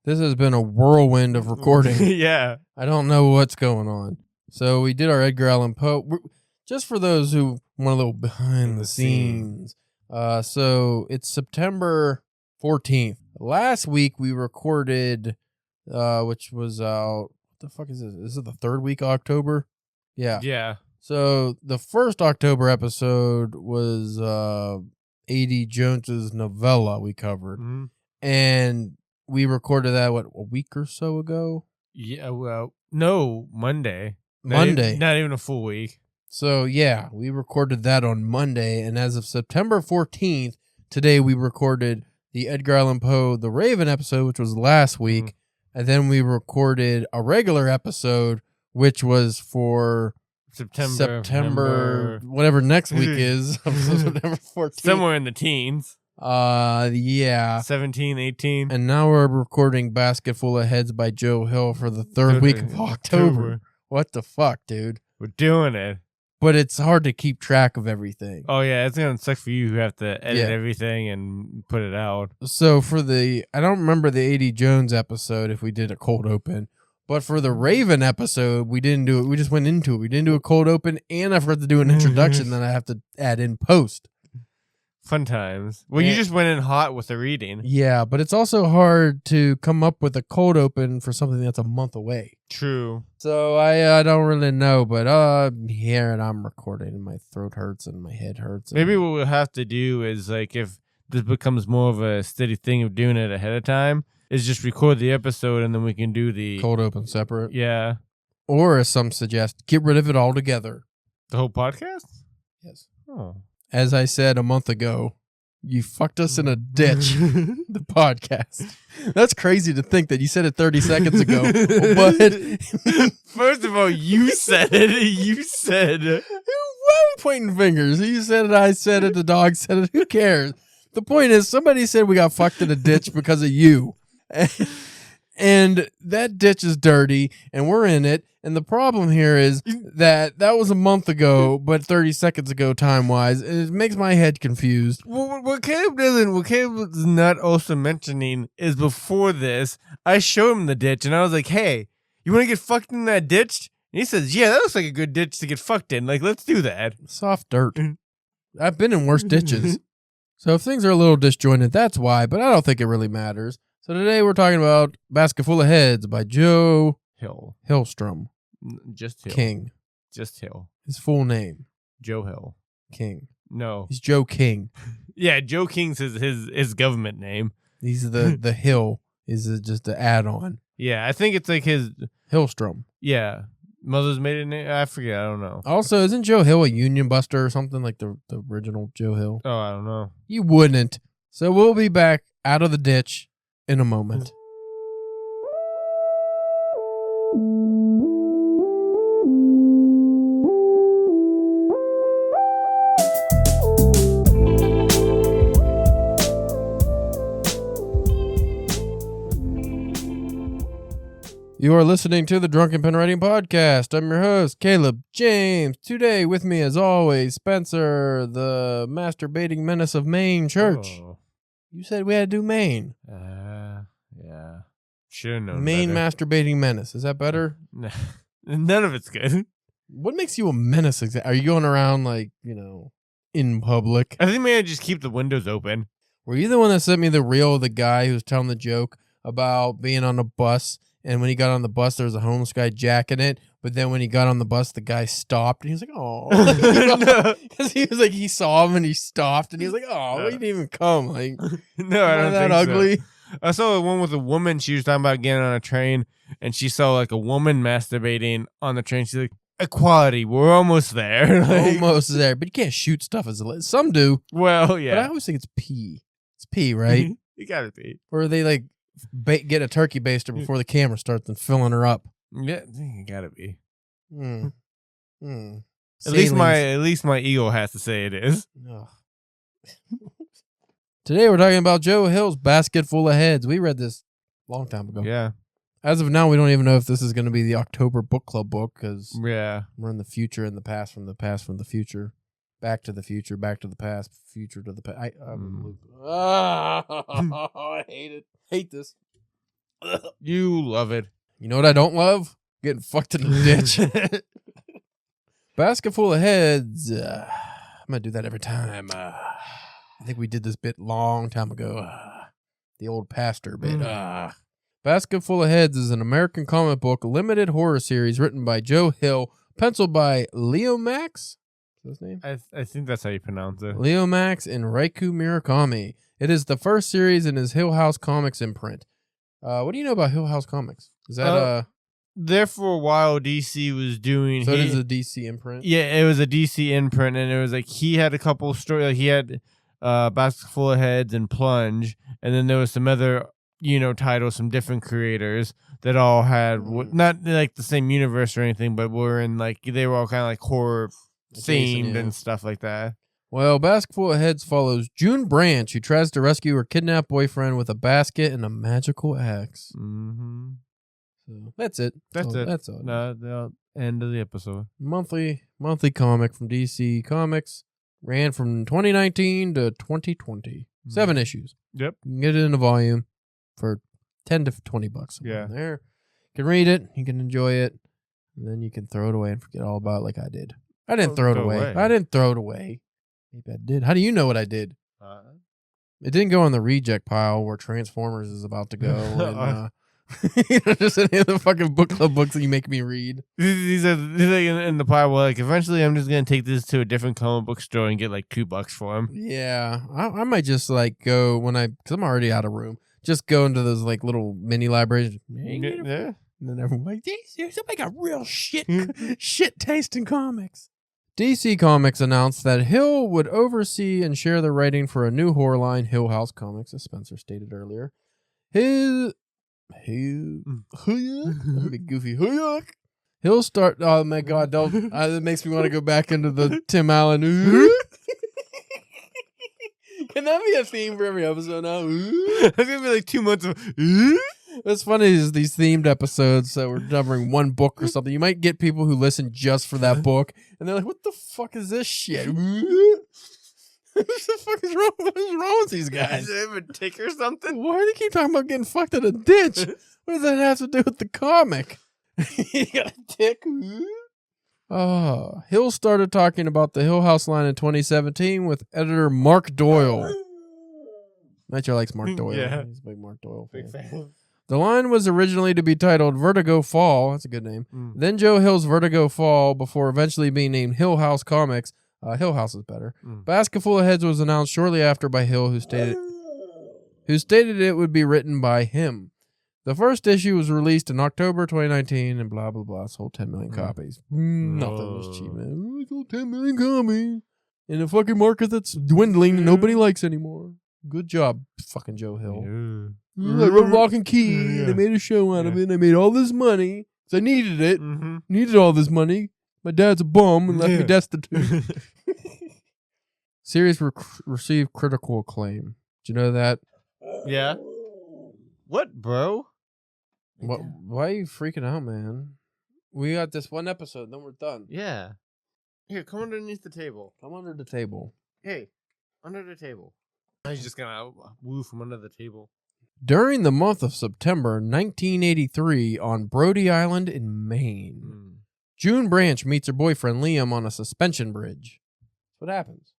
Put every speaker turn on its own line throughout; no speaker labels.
This has been a whirlwind of recording.
Yeah.
I don't know what's going on. So we did our Edgar Allan Poe. Just for those who want a little behind the scenes. So it's September 14th. Last week we recorded, which was what the fuck is this? Is it the third week of October? Yeah.
Yeah.
So the first October episode was A.D. Jones's novella we covered.
Mm-hmm.
And we recorded that, a week or so ago?
Yeah, well, no, Monday.
Monday.
Not even a full week.
So, yeah, we recorded that on Monday. And as of September 14th, today we recorded the Edgar Allan Poe The Raven episode, which was last week. Mm-hmm. And then we recorded a regular episode, which was for September whatever next week is. September 14th.
Somewhere in the teens.
Yeah.
17, 18.
And now we're recording Basketful of Heads by Joe Hill for the third week of October. What the fuck, dude?
We're doing it.
But it's hard to keep track of everything.
Oh, yeah. It's going to suck for you who have to edit everything and put it out.
So for I don't remember the A.D. Jones episode if we did a cold open. But for the Raven episode, we didn't do it. We just went into it. We didn't do a cold open, and I forgot to do an introduction that I have to add in post.
Fun times. Well, you just went in hot with the reading.
Yeah, but it's also hard to come up with a cold open for something that's a month away.
True.
So I don't really know, but I'm here and I'm recording, and my throat hurts and my head hurts.
Maybe what we'll have to do is, like, if this becomes more of a steady thing of doing it ahead of time, is just record the episode and then we can do the
cold open separate.
Yeah.
Or as some suggest, get rid of it altogether.
The whole podcast?
Yes.
Oh.
As I said a month ago, you fucked us in a ditch, the podcast. That's crazy to think that you said it 30 seconds ago. But
first of all, you said it. You said it.
Why are we pointing fingers? You said it, I said it, the dog said it. Who cares? The point is, somebody said we got fucked in a ditch because of you. And that ditch is dirty, and we're in it. And the problem here is that was a month ago, but 30 seconds ago time-wise. It makes my head confused.
What Caleb's not also mentioning is before this, I showed him the ditch, and I was like, hey, you want to get fucked in that ditch? And he says, yeah, that looks like a good ditch to get fucked in. Like, let's do that.
Soft dirt. I've been in worse ditches. So if things are a little disjointed, that's why, but I don't think it really matters. So today we're talking about Basketful of Heads by Joe Hillstrom.
Just Hill.
King.
Just Hill.
His full name.
Joe Hill.
King.
No.
He's Joe King.
Yeah, Joe King's his government name.
He's the Hill is just the add-on.
Yeah, I think it's like his...
Hillstrom.
Yeah. Mother's maiden name? I forget. I don't know.
Also, isn't Joe Hill a Union Buster or something like the original Joe Hill?
Oh, I don't know.
You wouldn't. So we'll be back out of the ditch in a moment. You are listening to the Drunken Pen Writing Podcast. I'm your host, Caleb James. Today with me, as always, Spencer, the masturbating menace of Maine Church. Oh. You said we had to do Maine.
Yeah. Should have known
Maine
better.
Masturbating menace. Is that better?
None of it's good.
What makes you a menace? Are you going around, like, in public?
I think maybe I just keep the windows open.
Were you the one that sent me the reel of the guy who was telling the joke about being on a bus? And when he got on the bus, there was a homeless guy jacking it. But then when he got on the bus, the guy stopped. And he was like, oh. Because he was like, he saw him and he stopped. And he was like, oh, he didn't even come. Like,
no, I don't
that
think
ugly.
So. I saw one with a woman. She was talking about getting on a train. And she saw like a woman masturbating on the train. She's like, equality. We're almost there.
Like, almost there. But you can't shoot stuff as a... Some do.
Well, yeah.
But I always think it's pee. It's pee, right?
You gotta pee.
Or they like... get a turkey baster before the camera starts and filling her up.
Yeah, you gotta be. At least my ego has to say it is.
Today we're talking about Joe Hill's Basketful of Heads. We read this a long time ago.
Yeah.
As of now, we don't even know if this is going to be the October book club book because
we're in
the future and the past from the past from the future. Back to the future, back to the past, future to the past. I hate it. Hate this.
You love it.
You know what I don't love? Getting fucked in the ditch. Basketful of Heads. I'm going to do that every time. I think we did this bit long time ago. The old pastor bit. Basketful of Heads is an American comic book limited horror series written by Joe Hill, penciled by Leo Max. Is that his name?
I think that's how you pronounce it.
Leo Max and Raiku Murakami. It is the first series in his Hill House Comics imprint. What do you know about Hill House Comics? Is that
there for a while DC was doing.
So it is a DC imprint?
Yeah, it was a DC imprint, and it was like he had a couple of stories. Like he had Basketful of Heads and Plunge, and then there was some other titles from different creators that all had not like the same universe or anything, but were in like they were all kind of like horror themed and stuff like that.
Well, Basketful of Heads follows June Branch, who tries to rescue her kidnapped boyfriend with a basket and a magical axe.
Mm-hmm.
So that's it.
That's it.
That's all.
The end of the episode.
Monthly comic from DC Comics. Ran from 2019 to 2020. 7 issues.
Yep.
You can get it in a volume for $10 to $20.
Yeah.
There. You can read it. You can enjoy it. And then you can throw it away and forget all about it like I did. I didn't throw it away. I didn't throw it away. Maybe I did. How do you know what I did? It didn't go on the reject pile where Transformers is about to go. And, just any of the fucking book club books that you make me read.
These are like in the pile. Like eventually, I'm just gonna take this to a different comic book store and get like $2 for them.
Yeah, I might just like go because I'm already out of room. Just go into those like little mini libraries.
Yeah.
And then everyone's like, somebody got real shit taste in comics. DC Comics announced that Hill would oversee and share the writing for a new horror line, Hill House Comics, as Spencer stated earlier. Big goofy. He'll start. Oh my God! Don't. It makes me want to go back into the Tim Allen. Can that be a theme for every episode now?
It's gonna be like 2 months of.
What's funny is these themed episodes that we're covering one book or something. You might get people who listen just for that book, and they're like, "What the fuck is this shit? What the fuck is wrong? What is wrong with these guys?
Does they have a tick or something?
Why do they keep talking about getting fucked in a ditch? What does that have to do with the comic? You got a tick? Hill started talking about the Hill House line in 2017 with editor Mark Doyle. Nitro likes Mark Doyle.
Yeah.
He's a big Mark Doyle
Big fan.
The line was originally to be titled Vertigo Fall. That's a good name. Then Joe Hill's Vertigo Fall before eventually being named Hill House Comics. Hill House is better. Basketful of Heads was announced shortly after by Hill, who stated it would be written by him. The first issue was released in October 2019 and blah, blah, blah. Sold 10 million copies. Nothing was cheap, man. We sold 10 million copies in a fucking market that's dwindling and nobody likes anymore. Good job, fucking Joe Hill. I wrote Lock and Key. They made a show out of it. I made all this money. So I needed it. Needed all this money. My dad's a bum and left me destitute. Series received critical acclaim. Did you know that?
Yeah. What, bro?
What? Why are you freaking out, man? We got this one episode, then we're done.
Yeah. Here, come underneath the table.
Come under the table.
Hey, under the table. He's just gonna woo from under the table.
During the month of September 1983 on Brody Island in Maine, June Branch meets her boyfriend Liam on a suspension bridge. That's what happens.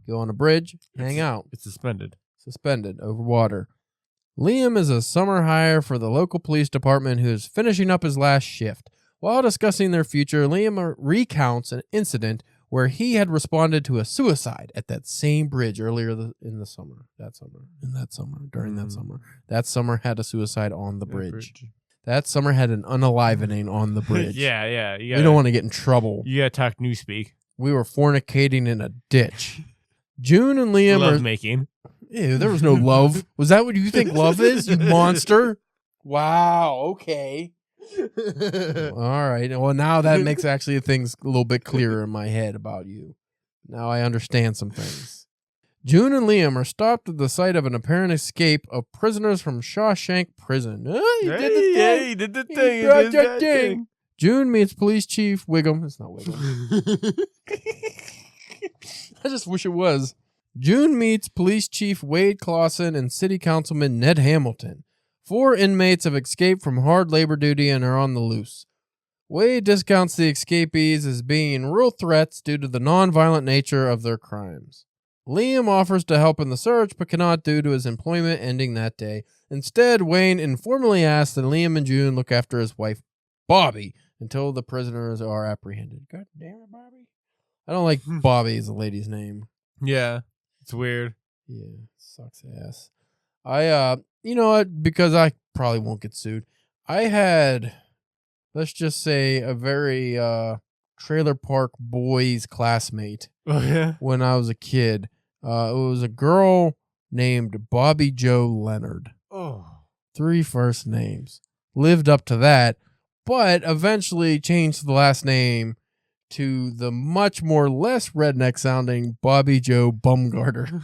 Go on a bridge, hang out.
It's suspended.
Suspended over water. Liam is a summer hire for the local police department who is finishing up his last shift. While discussing their future, Liam recounts an incident where he had responded to a suicide at that same bridge earlier in the summer. During that summer. That summer had a suicide on the bridge. That summer had an unalivening on the bridge.
Yeah.
We don't want to get in trouble.
You gotta talk newspeak.
We were fornicating in a ditch. June and Liam
Love making.
Ew, there was no love. Was that what you think love is, you monster? Wow, okay. All right. Well, now that makes actually things a little bit clearer in my head about you. Now I understand some things. June and Liam are stopped at the site of an apparent escape of prisoners from Shawshank Prison. He did the thing. June meets Police Chief Wiggum. It's not Wiggum. I just wish it was. June meets Police Chief Wade Clausen and City Councilman Ned Hamilton. 4 inmates have escaped from hard labor duty and are on the loose. Wade discounts the escapees as being real threats due to the non-violent nature of their crimes. Liam offers to help in the search, but cannot due to his employment ending that day. Instead, Wayne informally asks that Liam and June look after his wife, Bobby, until the prisoners are apprehended. God damn it, Bobby. I don't like Bobby as a lady's name.
Yeah, it's weird.
Yeah, sucks ass. You know what? Because I probably won't get sued. I had, let's just say, a very trailer park boys classmate when I was a kid. It was a girl named Bobby Joe Leonard.
Oh.
3 first names. Lived up to that, but eventually changed the last name to the much more less redneck sounding Bobby Joe Bumgarter.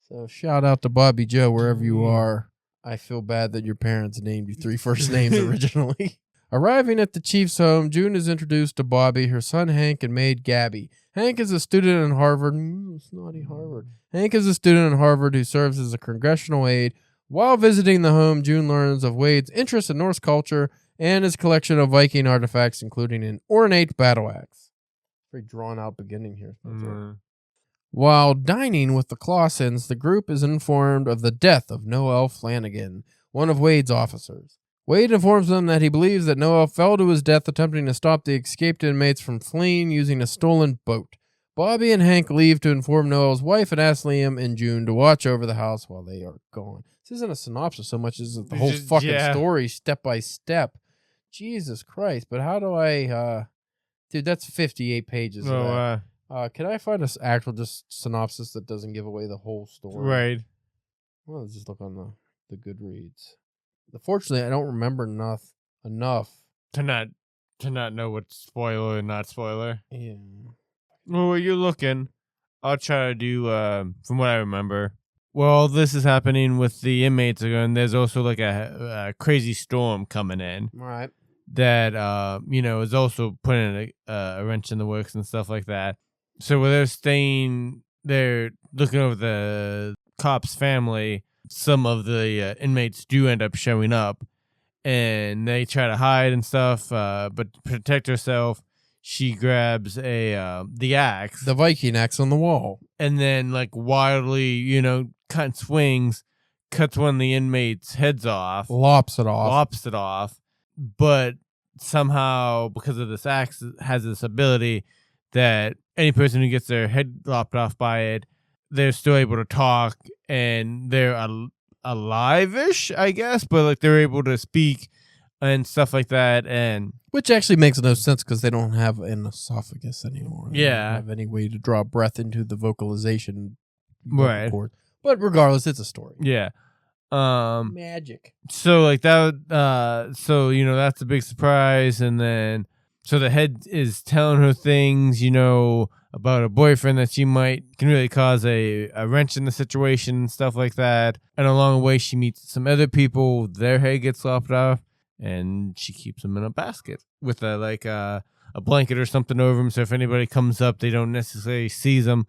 So shout out to Bobby Joe wherever you are. I feel bad that your parents named you 3 first names originally. Arriving at the chief's home, June is introduced to Bobby, her son Hank, and maid Gabby. Hank is a student in Harvard. Snotty Harvard. Hank is a student in Harvard who serves as a congressional aide. While visiting the home, June learns of Wade's interest in Norse culture and his collection of Viking artifacts, including an ornate battle axe. Very drawn out beginning here. While dining with the Clawsons, the group is informed of the death of Noel Flanagan, one of Wade's officers. Wade informs them that he believes that Noel fell to his death attempting to stop the escaped inmates from fleeing using a stolen boat. Bobby and Hank leave to inform Noel's wife and ask Liam and June to watch over the house while they are gone. This isn't a synopsis so much as the whole fucking story step by step. Jesus Christ. But how do I... Dude, that's 58 pages. Can I find an actual just synopsis that doesn't give away the whole story?
Right.
Well, let's just look on the Goodreads. Unfortunately, I don't remember enough
to not know what's spoiler and not spoiler.
Yeah.
Well, while you're looking, I'll try to do from what I remember. Well, this is happening with the inmates again. There's also like a crazy storm coming in.
Right.
That is also putting a wrench in the works and stuff like that. So where they're looking over the cop's family. Some of the inmates do end up showing up, and they try to hide and stuff. But to protect herself, she grabs the axe,
the Viking axe on the wall,
and then like wildly, cut swings, cuts one of the inmates' heads off,
lops it off.
But somehow, because of this axe, it has this ability that any person who gets their head lopped off by it, they're still able to talk, and they're alive-ish, I guess, but like they're able to speak and stuff like that, and
which actually makes no sense because they don't have an esophagus anymore. They
don't
have any way to draw breath into the vocalization
right
cord. But regardless, it's a story.
Yeah.
Magic.
So like that. So that's a big surprise, and then so the head is telling her things, about a boyfriend that she can really cause a wrench in the situation and stuff like that. And along the way, she meets some other people. Their head gets lopped off, and she keeps them in a basket with a blanket or something over them. So if anybody comes up, they don't necessarily see them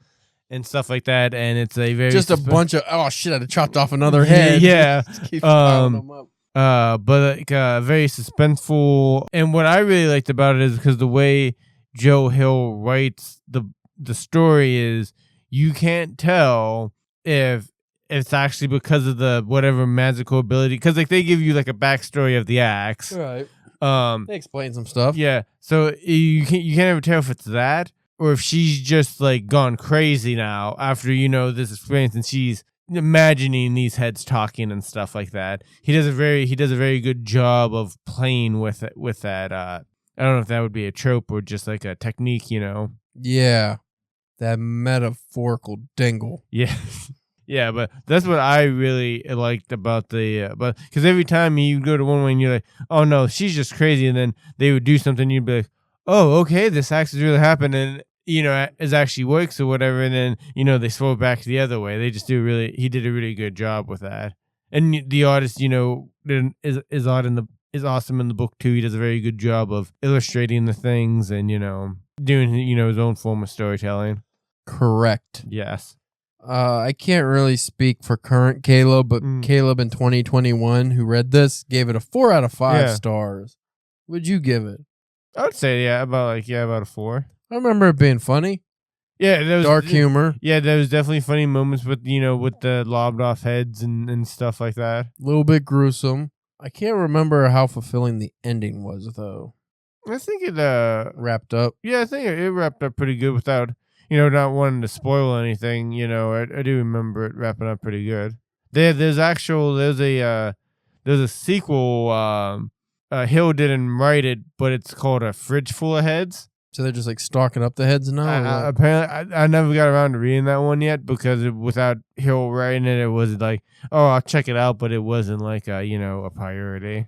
and stuff like that. And it's a very
just a bunch of I have chopped off another head.
Yeah.
Keep piling them up.
But very suspenseful. And what I really liked about it is because the way Joe Hill writes the story is you can't tell if it's actually because of the whatever magical ability, because like they give you like a backstory of the axe,
right? They explain some stuff.
Yeah, so you can't ever tell if it's that or if she's just like gone crazy now after this experience and she's imagining these heads talking and stuff like that. He does a very good job of playing with that. I don't know if that would be a trope or just like a technique,
Yeah, that metaphorical dingle.
Yeah. Yeah, but that's what I really liked about but because every time you go to one way and you're like, oh no, she's just crazy, and then they would do something, you'd be like, oh, okay, this actually really happened, and it actually works or whatever, and then they swore back the other way. They just he did a really good job with that, and the artist is awesome in the book too. He does a very good job of illustrating the things and doing his own form of storytelling.
Correct.
Yes.
I can't really speak for current Caleb, but Caleb in 2021 who read this gave it a 4 out of 5 stars. Would you give it?
I would say about a 4.
I remember it being funny.
Yeah, there was
dark humor.
Yeah, there was definitely funny moments with with the lobbed off heads and stuff like that.
A little bit gruesome. I can't remember how fulfilling the ending was though.
I think it
wrapped up.
Yeah, I think it wrapped up pretty good without not wanting to spoil anything. I do remember it wrapping up pretty good. There's a sequel. Hill didn't write it, but it's called A Fridge Full of Heads.
So they're just like stocking up the heads now?
Apparently, I never got around to reading that one yet because without Hill writing it, it was like, oh, I'll check it out, but it wasn't like a priority.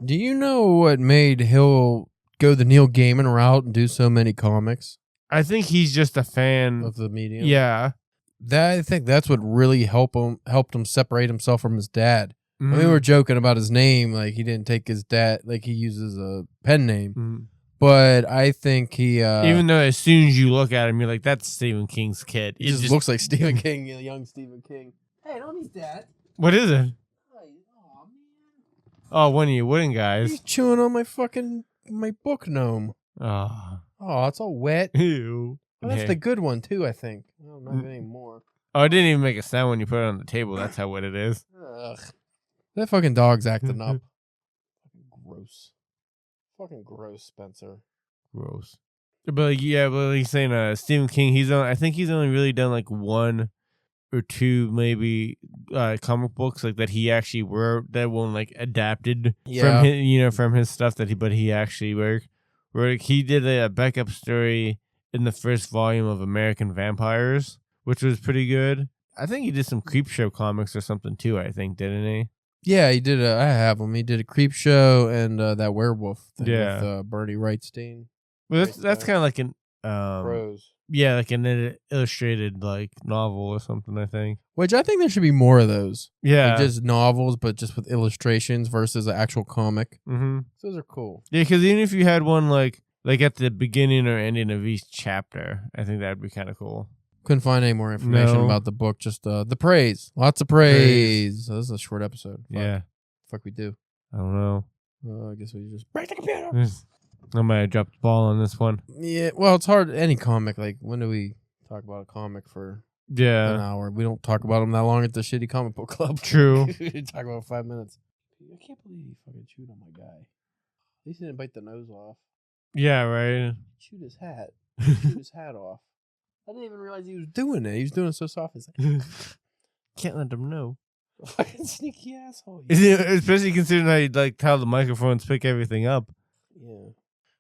Do you know what made Hill go the Neil Gaiman route and do so many comics?
I think he's just a fan
of the medium.
Yeah,
I think that's what really helped him separate himself from his dad. Mm-hmm. I mean, we were joking about his name, like he didn't take his dad, like he uses a pen name. Mm-hmm. But I think he...
even though as soon as you look at him, you're like, that's Stephen King's kid.
He just looks like Stephen King, young Stephen King. Hey, don't eat that.
What is it? Oh, one of you wooden guys.
He's chewing on my book gnome.
Oh,
it's all wet.
Ew.
Oh, that's the good one, too, I think. I don't know anymore.
Oh, it didn't even make a sound when you put it on the table. That's how wet it is.
Ugh. That fucking dog's acting up. Gross. Fucking gross, Spencer.
Gross. But he's saying Stephen King, I think he's only really done like 1 or 2 maybe comic books like that he actually wrote that one like adapted from his, from his stuff but he actually worked. He did a backup story in the first volume of American Vampires, which was pretty good. I think he did some Creepshow comics or something too, I think, didn't he?
Yeah, he did. I have him. He did a Creepshow and that werewolf thing with Bernie Wrightstein.
Well, that's kind of like an
prose.
Yeah, like an illustrated like novel or something. I think.
Which I think there should be more of those.
Yeah,
like just novels, but just with illustrations versus an actual comic.
Mm-hmm.
Those are cool.
Yeah, because even if you had one like at the beginning or ending of each chapter, I think that'd be kind of cool.
Couldn't find any more information about the book. Just the praise. Lots of praise. So this is a short episode.
Yeah.
Fuck we do.
I don't know.
I guess we just break the computer.
I might have dropped the ball on this one.
Yeah. Well, it's hard. Any comic. Like, when do we talk about a comic for an hour? We don't talk about them that long at the Shitty Comic Book Club.
True.
We talk about 5 minutes. I can't believe he fucking chewed on my guy. At least he didn't bite the nose off.
Yeah, right.
He chewed his hat. He chewed his hat off. I didn't even realize he was doing it. He was doing it so soft. He's like,
can't let them know.
Fucking sneaky asshole.
Especially considering how the microphones pick everything up.
Yeah.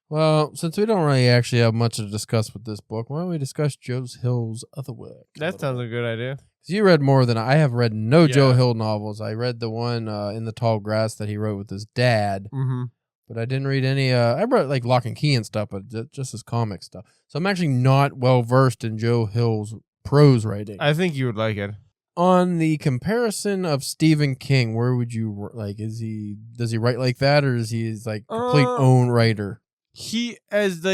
Well, since we don't really actually have much to discuss with this book, why don't we discuss Joe Hill's other work?
That sounds a good idea.
Because you read more than I have read. No Joe Hill novels. I read the one In the Tall Grass that he wrote with his dad.
Mm-hmm.
But I didn't read any. I read like Lock and Key and stuff, but just his comic stuff. So I'm actually not well versed in Joe Hill's prose writing.
I think you would like it.
On the comparison of Stephen King, where would you like? Does he write like that, or is he like complete own writer?
He dabbles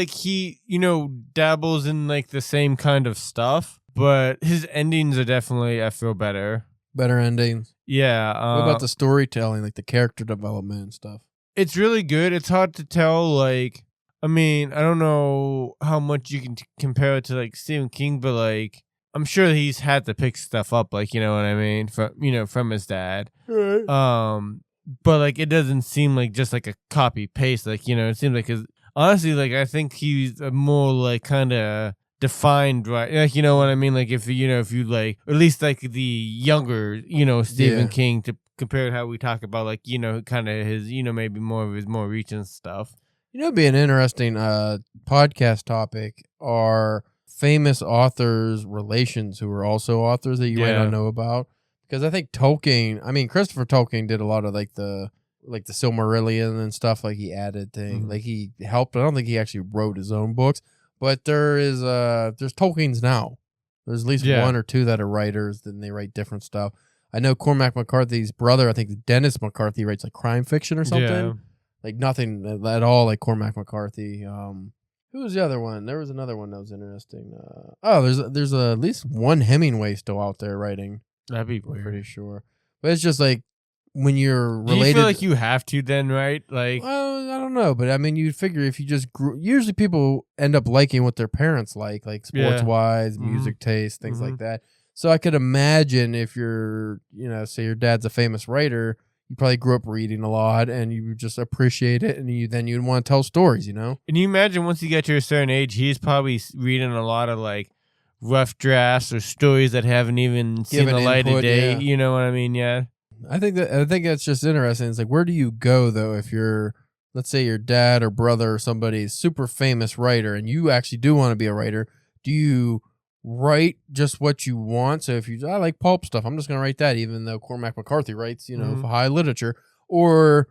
in like the same kind of stuff, but his endings are definitely I feel better.
Better endings.
Yeah.
What about the storytelling, like the character development and stuff?
It's really good. It's hard to tell. Like, I mean, I don't know how much you can compare it to like Stephen King, but like, I'm sure he's had to pick stuff up, like, you know what I mean, from his dad.
Right.
But like, it doesn't seem like just like a copy paste. Like, it seems like honestly, like, I think he's a more like kind of defined, right? Like, you know what I mean? Like, if you like, or at least like the younger, Stephen King to compare to how we talk about like, kind of his, maybe more of his more recent stuff.
It'd be an interesting podcast topic are famous authors' relations who are also authors that you might not know about. Because I think Christopher Tolkien did a lot of like the Silmarillion and stuff. Like he added things, like he helped. I don't think he actually wrote his own books, but there's Tolkien's now. There's at least 1 or 2 that are writers, and they write different stuff. I know Cormac McCarthy's brother, I think Dennis McCarthy, writes like crime fiction or something. Yeah. Like nothing at all like Cormac McCarthy. Who was the other one? There was another one that was interesting. There's at least one Hemingway still out there writing.
That'd be
I'm
weird.
pretty sure. But it's just like when you're related.
Do you feel like you have to then, right? Like,
well, I don't know, but I mean, you figure if you just grew. Usually, people end up liking what their parents like sports wise, music taste, things like that. So I could imagine if you're, say your dad's a famous writer, you probably grew up reading a lot, and you just appreciate it, and you'd want to tell stories,
And you imagine once you get to a certain age, he's probably reading a lot of like rough drafts or stories that haven't even seen the light of day. Yeah. You know what I mean? Yeah.
I think that's just interesting. It's like, where do you go though if you're, let's say your dad or brother or somebody's super famous writer, and you actually do want to be a writer? Do you write just what you want? So if I like pulp stuff, I'm just going to write that, even though Cormac McCarthy writes, for high literature. Or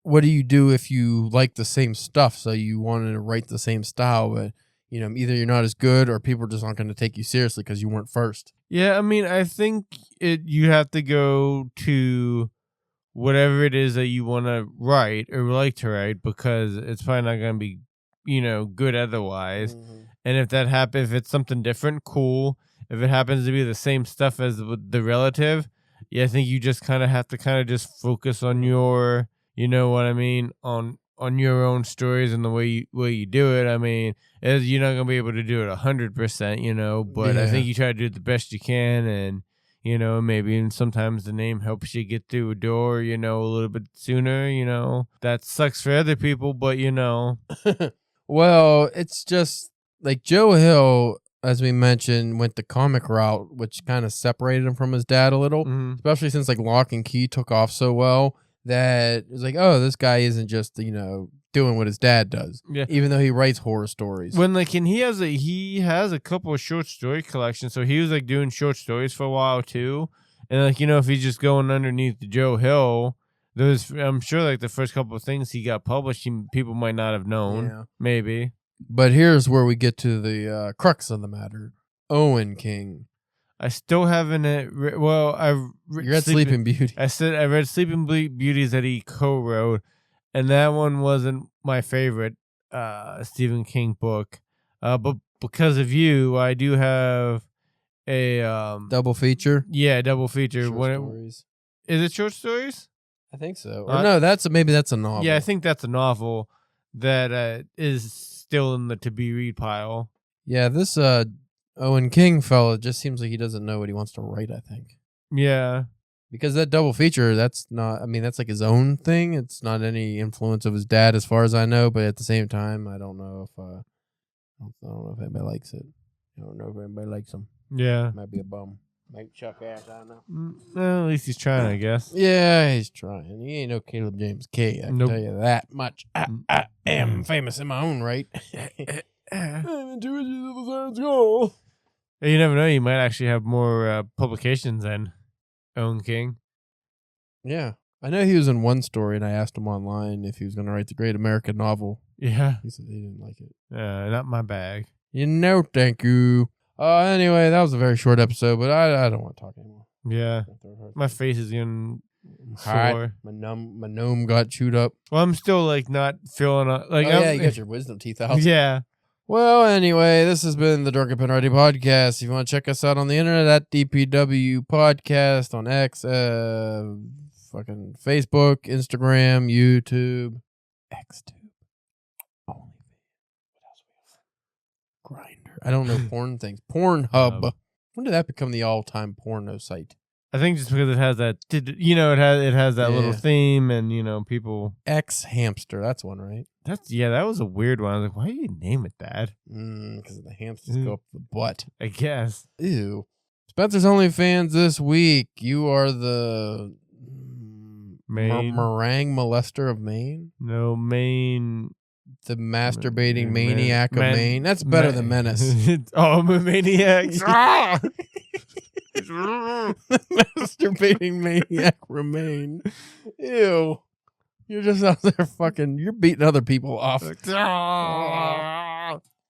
what do you do if you like the same stuff, so you wanted to write the same style, but either you're not as good or people just aren't going to take you seriously because you weren't first?
Yeah, I mean, I think you have to go to whatever it is that you want to write or like to write, because it's probably not going to be, good otherwise. And if that happens, if it's something different, cool. If it happens to be the same stuff as the relative, I think you just kind of have to just focus on your, what I mean, on your own stories and the way you do it. I mean, you're not gonna be able to do it 100%, but I think you try to do it the best you can, and maybe sometimes the name helps you get through a door, a little bit sooner. That sucks for other people, but
Well, it's just like Joe Hill, as we mentioned, went the comic route, which kind of separated him from his dad a little, especially since like Lock and Key took off so well. That it's like, oh, this guy isn't just doing what his dad does, even though he writes horror stories.
When he has a couple of short story collections, so he was like doing short stories for a while too. And if he's just going underneath the Joe Hill, I'm sure like the first couple of things he got published, people might not have known, maybe.
But here's where we get to the crux of the matter: Owen King.
I still haven't. You
read Sleeping Beauty.
I read Sleeping Beauties that he co-wrote, and that one wasn't my favorite Stephen King book. But because of you, I do have a
double feature.
Yeah, double feature.
Short stories.
Is it short stories?
I think so. Or no, maybe that's a novel.
Yeah, I think that's a novel that is still in the to be read pile.
Yeah, this Owen King fella just seems like he doesn't know what he wants to write, I think.
Yeah. Because
that double feature, that's like his own thing. It's not any influence of his dad as far as I know, but at the same time, I don't know if anybody likes it. I don't know if anybody likes him.
Yeah.
Might be a bum. Might chuck ass, I don't know.
Well, at least he's trying, I guess.
Yeah, he's trying. He ain't no Caleb James K. I can tell you that much. I am famous in my own right. I'm intuition of the Siren's Goal.
You never know. You might actually have more publications than Owen King.
Yeah. I know he was in one story, and I asked him online if he was going to write the Great American Novel.
Yeah.
He said he didn't like it.
Not my bag.
Thank you. Anyway, that was a very short episode, but I don't want to talk anymore.
Yeah. My face is getting
sore. My gnome got chewed up.
Well, I'm still not feeling
you got your wisdom teeth out.
Yeah.
Well, anyway, this has been the Drunken Penalty Podcast. If you want to check us out on the internet, at DPW Podcast on X, fucking Facebook, Instagram, YouTube, XTube, OnlyFans. What else we have? Grindr. I don't know porn things. Pornhub. When did that become the all-time porno site?
I think just because it has that, it has that little theme, and people.
X Hamster, that's one, right?
That was a weird one. I was like, why do you name it that?
Because the hamsters go up the butt,
I guess.
Ew. Spencer's OnlyFans this week. You are the meringue molester of Maine.
No, Maine.
The masturbating maniac of Maine. That's better than menace.
I'm a maniac.
Masturbating maniac remain. Ew. You're just out there you're beating other people off.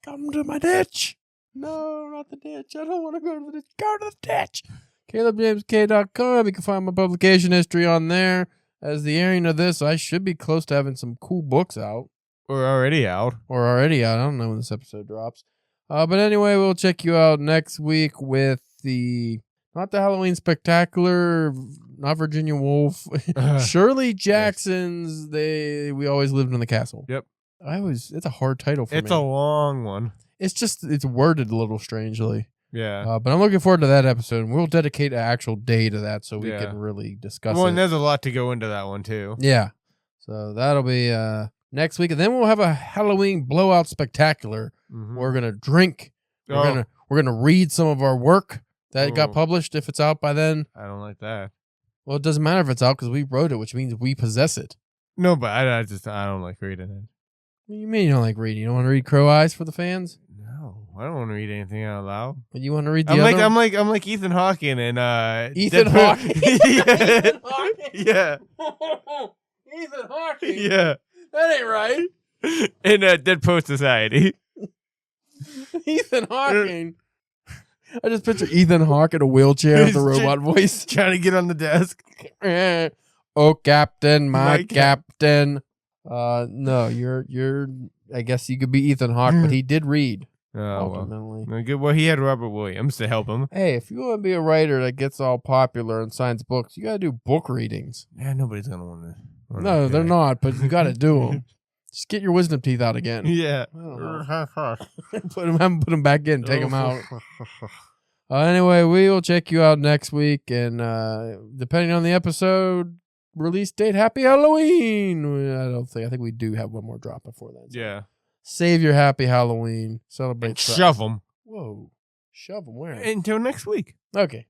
Come to my ditch. No, not the ditch. I don't want to go to the ditch. Go to the ditch. CalebJamesK.com. You can find my publication history on there. As the airing of this, I should be close to having some cool books out.
We're already out.
Or already out. I don't know when this episode drops. But anyway, we'll check you out next week with not the Halloween Spectacular, not Virginia Woolf, Shirley Jackson's. Yes. We Always Lived in the Castle.
Yep.
It's a hard title for me.
It's a long one.
It's worded a little strangely.
Yeah.
But I'm looking forward to that episode. And we'll dedicate an actual day to that so we can really discuss it.
Well, and there's a lot to go into that one too.
Yeah. So that'll be next week. And then we'll have a Halloween blowout spectacular. Mm-hmm. We're going to drink. We're gonna read some of our work that got published if it's out by then.
I don't like that.
Well, it doesn't matter if it's out because we wrote it, which means we possess it.
No, but I don't like reading it.
What do you mean you don't like reading? You don't want to read Crow Eyes for the fans?
No, I don't want to read anything out loud.
But you want to read the other?
I'm like Ethan Hawking and
Ethan Hawking.
Ethan Hawking. Yeah.
Ethan Hawking.
Yeah.
That ain't right.
In Dead Post Society.
Ethan Hawking. I just picture Ethan Hawke in a wheelchair with a robot voice.
Trying to get on the desk.
Oh, Captain, my Captain. No, you're. I guess you could be Ethan Hawke, but he did read.
Ultimately. Well. Good. Well, he had Robert Williams to help him.
Hey, if you want to be a writer that gets all popular and signs books, you got to do book readings.
Yeah, nobody's gonna want to.
No, they're not, but you got to do them. Just get your wisdom teeth out again.
Yeah.
Put them back in. Take them out. Anyway, we will check you out next week, and depending on the episode release date, happy Halloween. I think we do have one more drop before then. So.
Yeah.
Save your happy Halloween. Celebrate.
And shove them.
Whoa. Shove them where?
Until next week.
Okay.